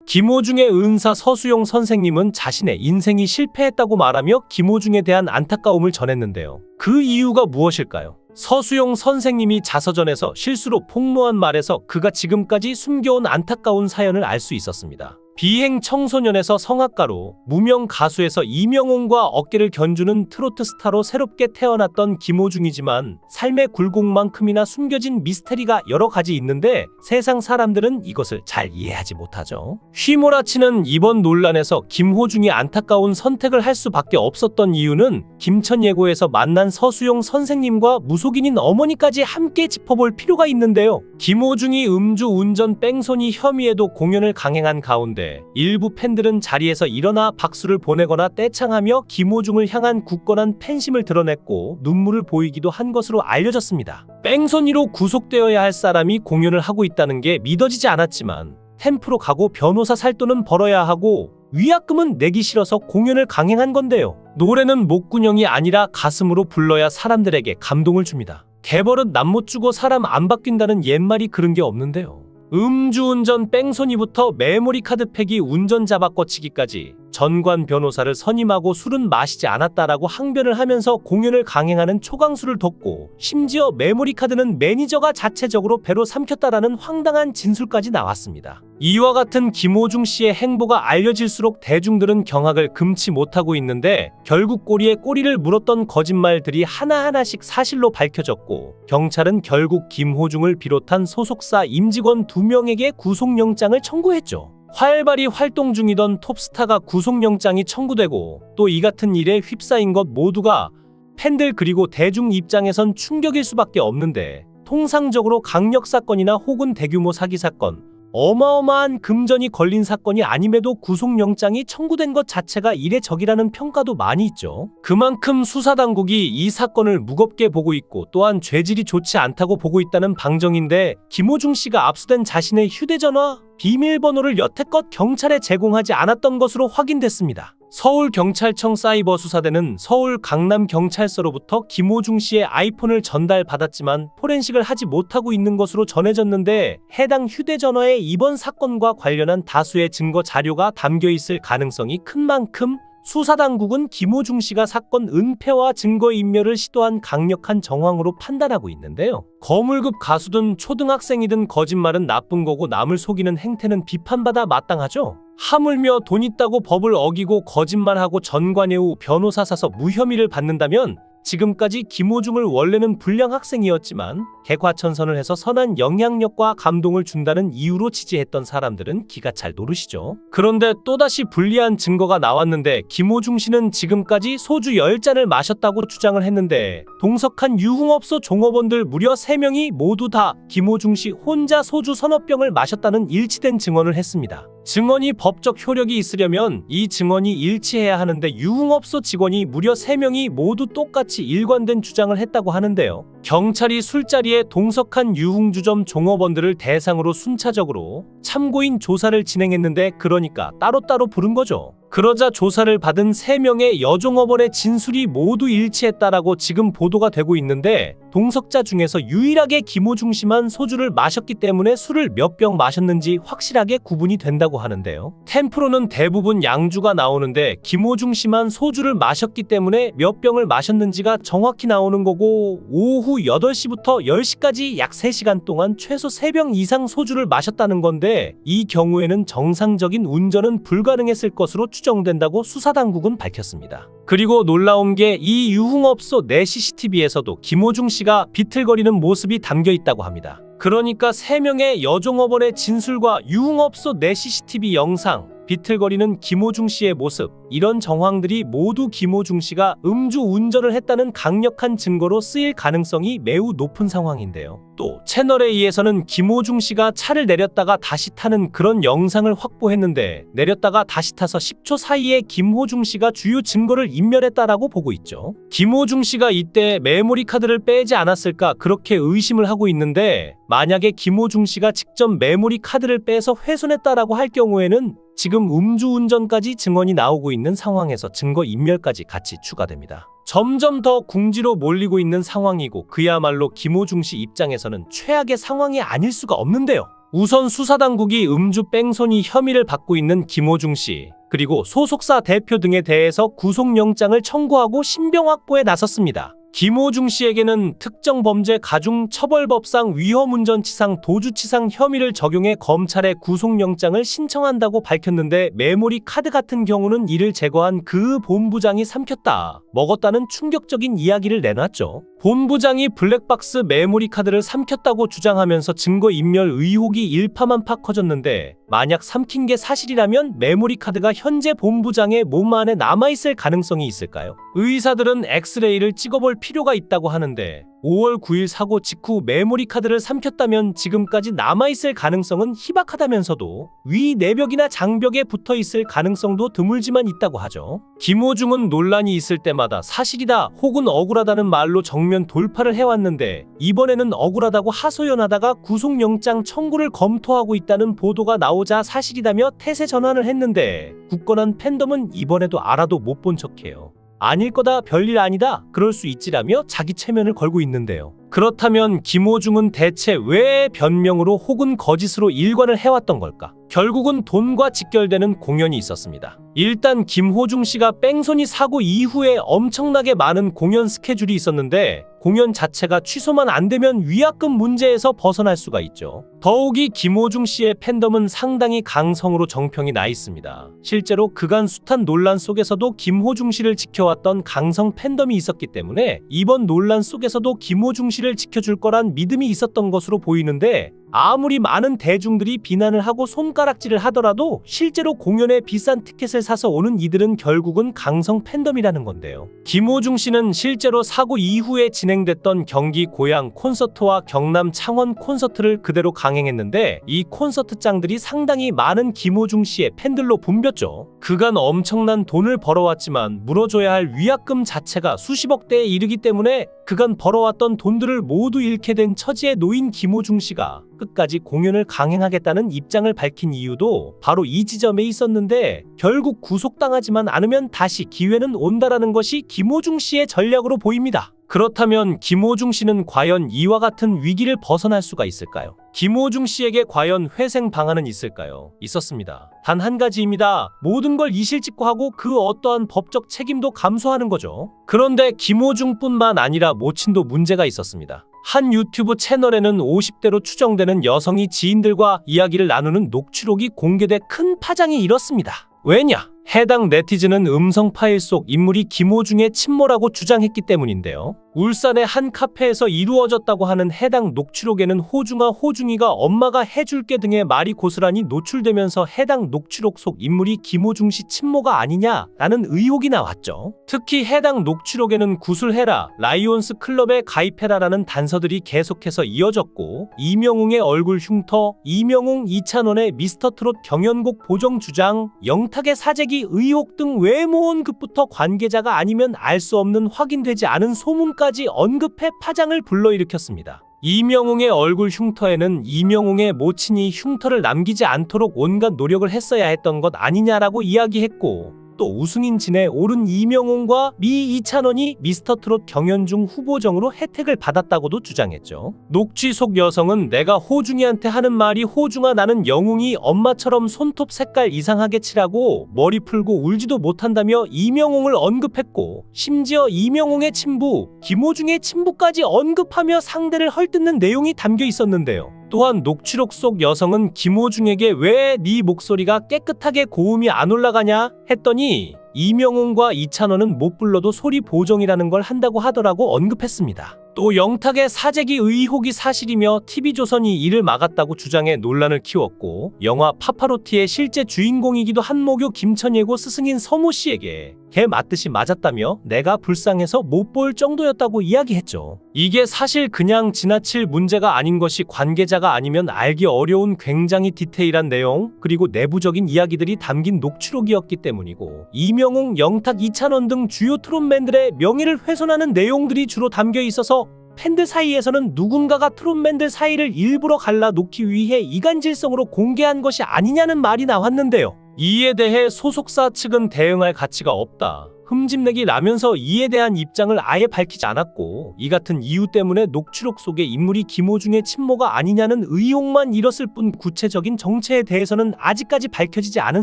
김호중의 은사 서수용 선생님은 자신의 인생이 실패했다고 말하며 김호중에 대한 안타까움을 전했는데요. 그 이유가 무엇일까요? 서수용 선생님이 자서전에서 실수로 폭로한 말에서 그가 지금까지 숨겨온 안타까운 사연을 알 수 있었습니다. 비행 청소년에서 성악가로, 무명 가수에서 이명웅과 어깨를 견주는 트로트 스타로 새롭게 태어났던 김호중이지만 삶의 굴곡만큼이나 숨겨진 미스테리가 여러 가지 있는데 세상 사람들은 이것을 잘 이해하지 못하죠. 휘몰아치는 이번 논란에서 김호중이 안타까운 선택을 할 수밖에 없었던 이유는 김천 예고에서 만난 서수용 선생님과 무속인인 어머니까지 함께 짚어볼 필요가 있는데요. 김호중이 음주운전 뺑소니 혐의에도 공연을 강행한 가운데 일부 팬들은 자리에서 일어나 박수를 보내거나 떼창하며 김호중을 향한 굳건한 팬심을 드러냈고 눈물을 보이기도 한 것으로 알려졌습니다. 뺑소니로 구속되어야 할 사람이 공연을 하고 있다는 게 믿어지지 않았지만 템프로 가고 변호사 살 돈은 벌어야 하고 위약금은 내기 싫어서 공연을 강행한 건데요. 노래는 목구녕이 아니라 가슴으로 불러야 사람들에게 감동을 줍니다. 개벌은 남 못 주고 사람 안 바뀐다는 옛말이 그런 게 없는데요. 음주운전 뺑소니부터 메모리 카드 패기 운전자 바꿔치기까지 전관 변호사를 선임하고 술은 마시지 않았다라고 항변을 하면서 공연을 강행하는 초강수를 뒀고 심지어 메모리 카드는 매니저가 자체적으로 배로 삼켰다라는 황당한 진술까지 나왔습니다. 이와 같은 김호중 씨의 행보가 알려질수록 대중들은 경악을 금치 못하고 있는데 결국 꼬리에 꼬리를 물었던 거짓말들이 하나하나씩 사실로 밝혀졌고 경찰은 결국 김호중을 비롯한 소속사 임직원 2명에게 구속영장을 청구했죠. 활발히 활동 중이던 톱스타가 구속영장이 청구되고 또 이 같은 일에 휩싸인 것 모두가 팬들 그리고 대중 입장에선 충격일 수밖에 없는데 통상적으로 강력사건이나 혹은 대규모 사기사건, 어마어마한 금전이 걸린 사건이 아님에도 구속영장이 청구된 것 자체가 이례적이라는 평가도 많이 있죠. 그만큼 수사당국이 이 사건을 무겁게 보고 있고 또한 죄질이 좋지 않다고 보고 있다는 방정인데 김호중 씨가 압수된 자신의 휴대전화, 비밀번호를 여태껏 경찰에 제공하지 않았던 것으로 확인됐습니다. 서울경찰청 사이버수사대는 서울 강남경찰서로부터 김호중 씨의 아이폰을 전달받았지만 포렌식을 하지 못하고 있는 것으로 전해졌는데 해당 휴대전화에 이번 사건과 관련한 다수의 증거 자료가 담겨 있을 가능성이 큰 만큼 수사당국은 김호중 씨가 사건 은폐와 증거인멸을 시도한 강력한 정황으로 판단하고 있는데요. 거물급 가수든 초등학생이든 거짓말은 나쁜 거고 남을 속이는 행태는 비판받아 마땅하죠. 하물며 돈 있다고 법을 어기고 거짓말하고 전관예우 변호사 사서 무혐의를 받는다면 지금까지 김호중을 원래는 불량 학생이었지만 개과천선을 해서 선한 영향력과 감동을 준다는 이유로 지지했던 사람들은 기가 잘 노르시죠. 그런데 또다시 불리한 증거가 나왔는데 김호중 씨는 지금까지 소주 10잔을 마셨다고 주장을 했는데 동석한 유흥업소 종업원들 무려 3명이 모두 다 김호중 씨 혼자 소주 서너 병을 마셨다는 일치된 증언을 했습니다. 증언이 법적 효력이 있으려면 이 증언이 일치해야 하는데 유흥업소 직원이 무려 3명이 모두 똑같이 일관된 주장을 했다고 하는데요. 경찰이 술자리에 동석한 유흥주점 종업원들을 대상으로 순차적으로 참고인 조사를 진행했는데 그러니까 따로따로 부른 거죠. 그러자 조사를 받은 3명의 여종업원의 진술이 모두 일치했다라고 지금 보도가 되고 있는데 동석자 중에서 유일하게 김호중 씨만 소주를 마셨기 때문에 술을 몇 병 마셨는지 확실하게 구분이 된다고 하는데요. 템프로는 대부분 양주가 나오는데 김호중 씨만 소주를 마셨기 때문에 몇 병을 마셨는지가 정확히 나오는 거고 오후 8시부터 10시까지 약 3시간 동안 최소 3병 이상 소주를 마셨다는 건데 이 경우에는 정상적인 운전은 불가능했을 것으로 추정된다고 수사당국은 밝혔습니다. 그리고 놀라운 게 이 유흥업소 내 CCTV에서도 김호중 씨가 비틀거리는 모습이 담겨 있다고 합니다. 그러니까 3명의 여종업원의 진술과 유흥업소 내 CCTV 영상, 비틀거리는 김호중 씨의 모습, 이런 정황들이 모두 김호중 씨가 음주 운전을 했다는 강력한 증거로 쓰일 가능성이 매우 높은 상황인데요. 또 채널A에서는 김호중 씨가 차를 내렸다가 다시 타는 그런 영상을 확보했는데 내렸다가 다시 타서 10초 사이에 김호중 씨가 주요 증거를 인멸했다라고 보고 있죠. 김호중 씨가 이때 메모리 카드를 빼지 않았을까 그렇게 의심을 하고 있는데 만약에 김호중 씨가 직접 메모리 카드를 빼서 훼손했다라고 할 경우에는 지금 음주운전까지 증언이 나오고 있는 상황에서 증거인멸까지 같이 추가됩니다. 점점 더 궁지로 몰리고 있는 상황이고 그야말로 김호중 씨 입장에서는 최악의 상황이 아닐 수가 없는데요. 우선 수사당국이 음주 뺑소니 혐의를 받고 있는 김호중 씨, 그리고 소속사 대표 등에 대해서 구속영장을 청구하고 신병 확보에 나섰습니다. 김호중 씨에게는 특정 범죄 가중처벌법상 위험운전치상 도주치상 혐의를 적용해 검찰에 구속영장을 신청한다고 밝혔는데 메모리 카드 같은 경우는 이를 제거한 그 본부장이 삼켰다, 먹었다는 충격적인 이야기를 내놨죠. 본부장이 블랙박스 메모리 카드를 삼켰다고 주장하면서 증거인멸 의혹이 일파만파 커졌는데, 만약 삼킨 게 사실이라면 메모리 카드가 현재 본부장의 몸 안에 남아있을 가능성이 있을까요? 의사들은 엑스레이를 찍어볼 필요가 있다고 하는데 5월 9일 사고 직후 메모리 카드를 삼켰다면 지금까지 남아있을 가능성은 희박하다면서도 위 내벽이나 장벽에 붙어있을 가능성도 드물지만 있다고 하죠. 김호중은 논란이 있을 때마다 사실이다 혹은 억울하다는 말로 정면 돌파를 해왔는데, 이번에는 억울하다고 하소연하다가 구속영장 청구를 검토하고 있다는 보도가 나오자 사실이다며 태세 전환을 했는데, 굳건한 팬덤은 이번에도 알아도 못 본 척해요. 아닐 거다, 별일 아니다, 그럴 수 있지라며 자기 체면을 걸고 있는데요. 그렇다면 김호중은 대체 왜 변명으로 혹은 거짓으로 일관을 해왔던 걸까? 결국은 돈과 직결되는 공연이 있었습니다. 일단 김호중 씨가 뺑소니 사고 이후에 엄청나게 많은 공연 스케줄이 있었는데, 공연 자체가 취소만 안 되면 위약금 문제에서 벗어날 수가 있죠. 더욱이 김호중 씨의 팬덤은 상당히 강성으로 정평이 나 있습니다. 실제로 그간 숱한 논란 속에서도 김호중 씨를 지켜왔던 강성 팬덤이 있었기 때문에 이번 논란 속에서도 김호중 씨를 지켜줄 거란 믿음이 있었던 것으로 보이는데, 아무리 많은 대중들이 비난을 하고 손가락질을 하더라도 실제로 공연에 비싼 티켓을 사서 오는 이들은 결국은 강성 팬덤이라는 건데요. 김호중 씨는 실제로 사고 이후에 진행됐던 경기 고양 콘서트와 경남 창원 콘서트를 그대로 강행했는데, 이 콘서트장들이 상당히 많은 김호중 씨의 팬들로 붐볐죠. 그간 엄청난 돈을 벌어왔지만 물어줘야 할 위약금 자체가 수십억대에 이르기 때문에 그간 벌어왔던 돈들을 모두 잃게 된 처지에 놓인 김호중 씨가 끝까지 공연을 강행하겠다는 입장을 밝힌 이유도 바로 이 지점에 있었는데, 결국 구속당하지만 않으면 다시 기회는 온다라는 것이 김호중 씨의 전략으로 보입니다. 그렇다면 김호중 씨는 과연 이와 같은 위기를 벗어날 수가 있을까요? 김호중 씨에게 과연 회생 방안은 있을까요? 있었습니다. 단 한 가지입니다. 모든 걸 이실직고하고 그 어떠한 법적 책임도 감수하는 거죠. 그런데 김호중뿐만 아니라 모친도 문제가 있었습니다. 한 유튜브 채널에는 50대로 추정되는 여성이 지인들과 이야기를 나누는 녹취록이 공개돼 큰 파장이 일었습니다. 왜냐? 해당 네티즌은 음성 파일 속 인물이 김호중의 친모라고 주장했기 때문인데요. 울산의 한 카페에서 이루어졌다고 하는 해당 녹취록에는 호중이가 엄마가 해줄게 등의 말이 고스란히 노출되면서 해당 녹취록 속 인물이 김호중 씨 친모가 아니냐라는 의혹이 나왔죠. 특히 해당 녹취록에는 구술해라, 라이온스 클럽에 가입해라라는 단서들이 계속해서 이어졌고, 이명웅의 얼굴 흉터, 이명웅 이찬원의 미스터트롯 경연곡 보정 주장, 영탁의 사재기 의혹 등 외모 언급부터 관계자가 아니면 알 수 없는 확인되지 않은 소문까지 언급해 파장을 불러일으켰습니다. 이명웅의 얼굴 흉터에는 이명웅의 모친이 흉터를 남기지 않도록 온갖 노력을 했어야 했던 것 아니냐라고 이야기했고, 또 우승인 진에 오른 이명웅과 미 이찬원이 미스터트롯 경연중 후보정으로 혜택을 받았다고도 주장했죠. 녹취 속 여성은 내가 호중이한테 하는 말이 호중아 나는 영웅이 엄마처럼 손톱 색깔 이상하게 칠하고 머리 풀고 울지도 못한다며 이명웅을 언급했고, 심지어 이명웅의 친부, 김호중의 친부까지 언급하며 상대를 헐뜯는 내용이 담겨 있었는데요. 또한 녹취록 속 여성은 김호중에게 왜 네 목소리가 깨끗하게 고음이 안 올라가냐 했더니 이명웅과 이찬원은 못 불러도 소리 보정이라는 걸 한다고 하더라고 언급했습니다. 또 영탁의 사재기 의혹이 사실이며 TV조선이 이를 막았다고 주장해 논란을 키웠고, 영화 파파로티의 실제 주인공이기도 한 모교 김천예고 스승인 서모 씨에게 개 맞듯이 맞았다며 내가 불쌍해서 못 볼 정도였다고 이야기했죠. 이게 사실 그냥 지나칠 문제가 아닌 것이 관계자가 아니면 알기 어려운 굉장히 디테일한 내용, 그리고 내부적인 이야기들이 담긴 녹취록이었기 때문이고, 이명웅, 영탁, 이찬원 등 주요 트롯맨들의 명예를 훼손하는 내용들이 주로 담겨 있어서 팬들 사이에서는 누군가가 트롯맨들 사이를 일부러 갈라놓기 위해 이간질성으로 공개한 것이 아니냐는 말이 나왔는데요. 이에 대해 소속사 측은 대응할 가치가 없다, 흠집내기 라면서 이에 대한 입장을 아예 밝히지 않았고, 이 같은 이유 때문에 녹취록 속의 인물이 김호중의 친모가 아니냐는 의혹만 일었을 뿐 구체적인 정체에 대해서는 아직까지 밝혀지지 않은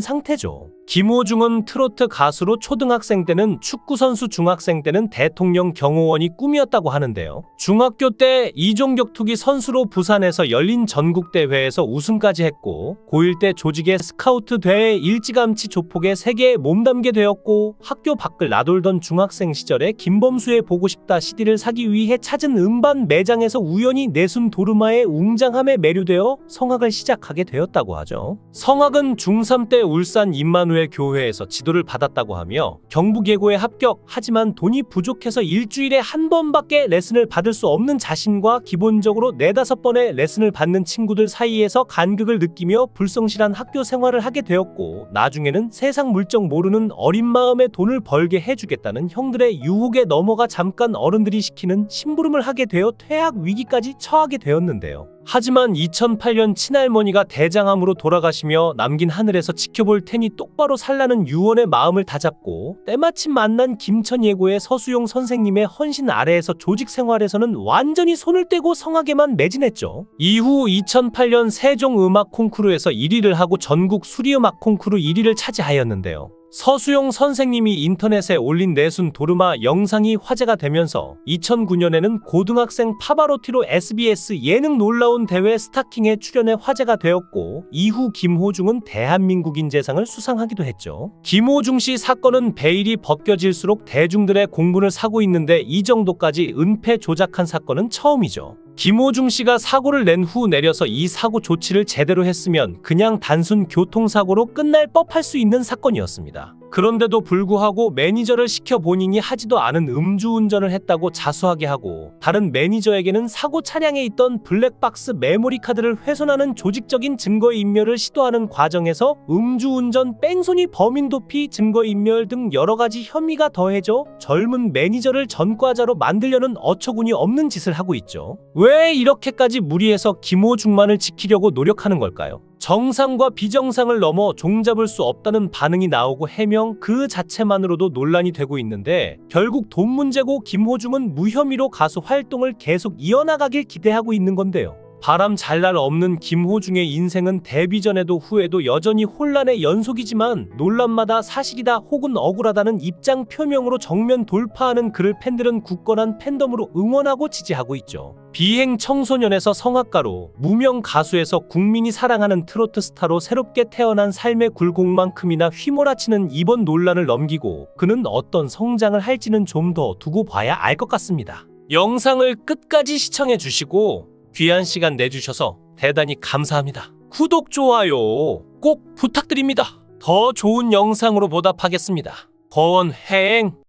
상태죠. 김호중은 트로트 가수로 초등학생 때는 축구선수, 중학생 때는 대통령 경호원이 꿈이었다고 하는데요. 중학교 때 이종격 투기 선수로 부산에서 열린 전국대회에서 우승까지 했고, 고1 때 조직의 스카우트 대회 일찌감치 조폭의 세계에 몸담게 되었고, 학교 밖을 나돌던 중학생 시절에 김범수의 보고 싶다 CD를 사기 위해 찾은 음반 매장에서 우연히 내순 도르마의 웅장함에 매료되어 성악을 시작하게 되었다고 하죠. 성악은 중3 때 울산 임마누엘 교회에서 지도를 받았다고 하며 경북예고에 합격, 하지만 돈이 부족해서 일주일에 한 번밖에 레슨을 받을 수 없는 자신과 기본적으로 4-5번의 레슨을 받는 친구들 사이에서 간극을 느끼며 불성실한 학교 생활을 하게 되었고, 나중에는 세상 물정 모르는 어린 마음에 돈을 벌게 해주겠다는 형들의 유혹에 넘어가 잠깐 어른들이 시키는 심부름을 하게 되어 퇴학 위기까지 처하게 되었는데요. 하지만 2008년 친할머니가 대장암으로 돌아가시며 남긴 하늘에서 지켜볼 테니 똑바로 살라는 유언의 마음을 다잡고, 때마침 만난 김천예고의 서수용 선생님의 헌신 아래에서 조직 생활에서는 완전히 손을 떼고 성악에만 매진했죠. 이후 2008년 세종음악 콩쿠르에서 1위를 하고 전국 수리음악 콩쿠르 1위를 차지하였는데요. 서수용 선생님이 인터넷에 올린 내순 도르마 영상이 화제가 되면서 2009년에는 고등학생 파바로티로 SBS 예능 놀라운 대회 스타킹에 출연해 화제가 되었고, 이후 김호중은 대한민국인재상을 수상하기도 했죠. 김호중 씨 사건은 베일이 벗겨질수록 대중들의 공분을 사고 있는데, 이 정도까지 은폐 조작한 사건은 처음이죠. 김호중 씨가 사고를 낸 후 내려서 이 사고 조치를 제대로 했으면 그냥 단순 교통사고로 끝날 법할 수 있는 사건이었습니다. 그런데도 불구하고 매니저를 시켜 본인이 하지도 않은 음주운전을 했다고 자수하게 하고, 다른 매니저에게는 사고 차량에 있던 블랙박스 메모리 카드를 훼손하는 조직적인 증거인멸을 시도하는 과정에서 음주운전, 뺑소니, 범인도피, 증거인멸 등 여러가지 혐의가 더해져 젊은 매니저를 전과자로 만들려는 어처구니 없는 짓을 하고 있죠. 왜 이렇게까지 무리해서 김호중만을 지키려고 노력하는 걸까요? 정상과 비정상을 넘어 종잡을 수 없다는 반응이 나오고 해명 그 자체만으로도 논란이 되고 있는데, 결국 돈 문제고 김호중은 무혐의로 가수 활동을 계속 이어나가길 기대하고 있는 건데요. 바람 잘 날 없는 김호중의 인생은 데뷔 전에도 후에도 여전히 혼란의 연속이지만, 논란마다 사실이다 혹은 억울하다는 입장 표명으로 정면 돌파하는 그를 팬들은 굳건한 팬덤으로 응원하고 지지하고 있죠. 비행 청소년에서 성악가로, 무명 가수에서 국민이 사랑하는 트로트 스타로 새롭게 태어난 삶의 굴곡만큼이나 휘몰아치는 이번 논란을 넘기고 그는 어떤 성장을 할지는 좀 더 두고 봐야 알 것 같습니다. 영상을 끝까지 시청해 주시고 귀한 시간 내주셔서 대단히 감사합니다. 구독, 좋아요 꼭 부탁드립니다. 더 좋은 영상으로 보답하겠습니다. 거원행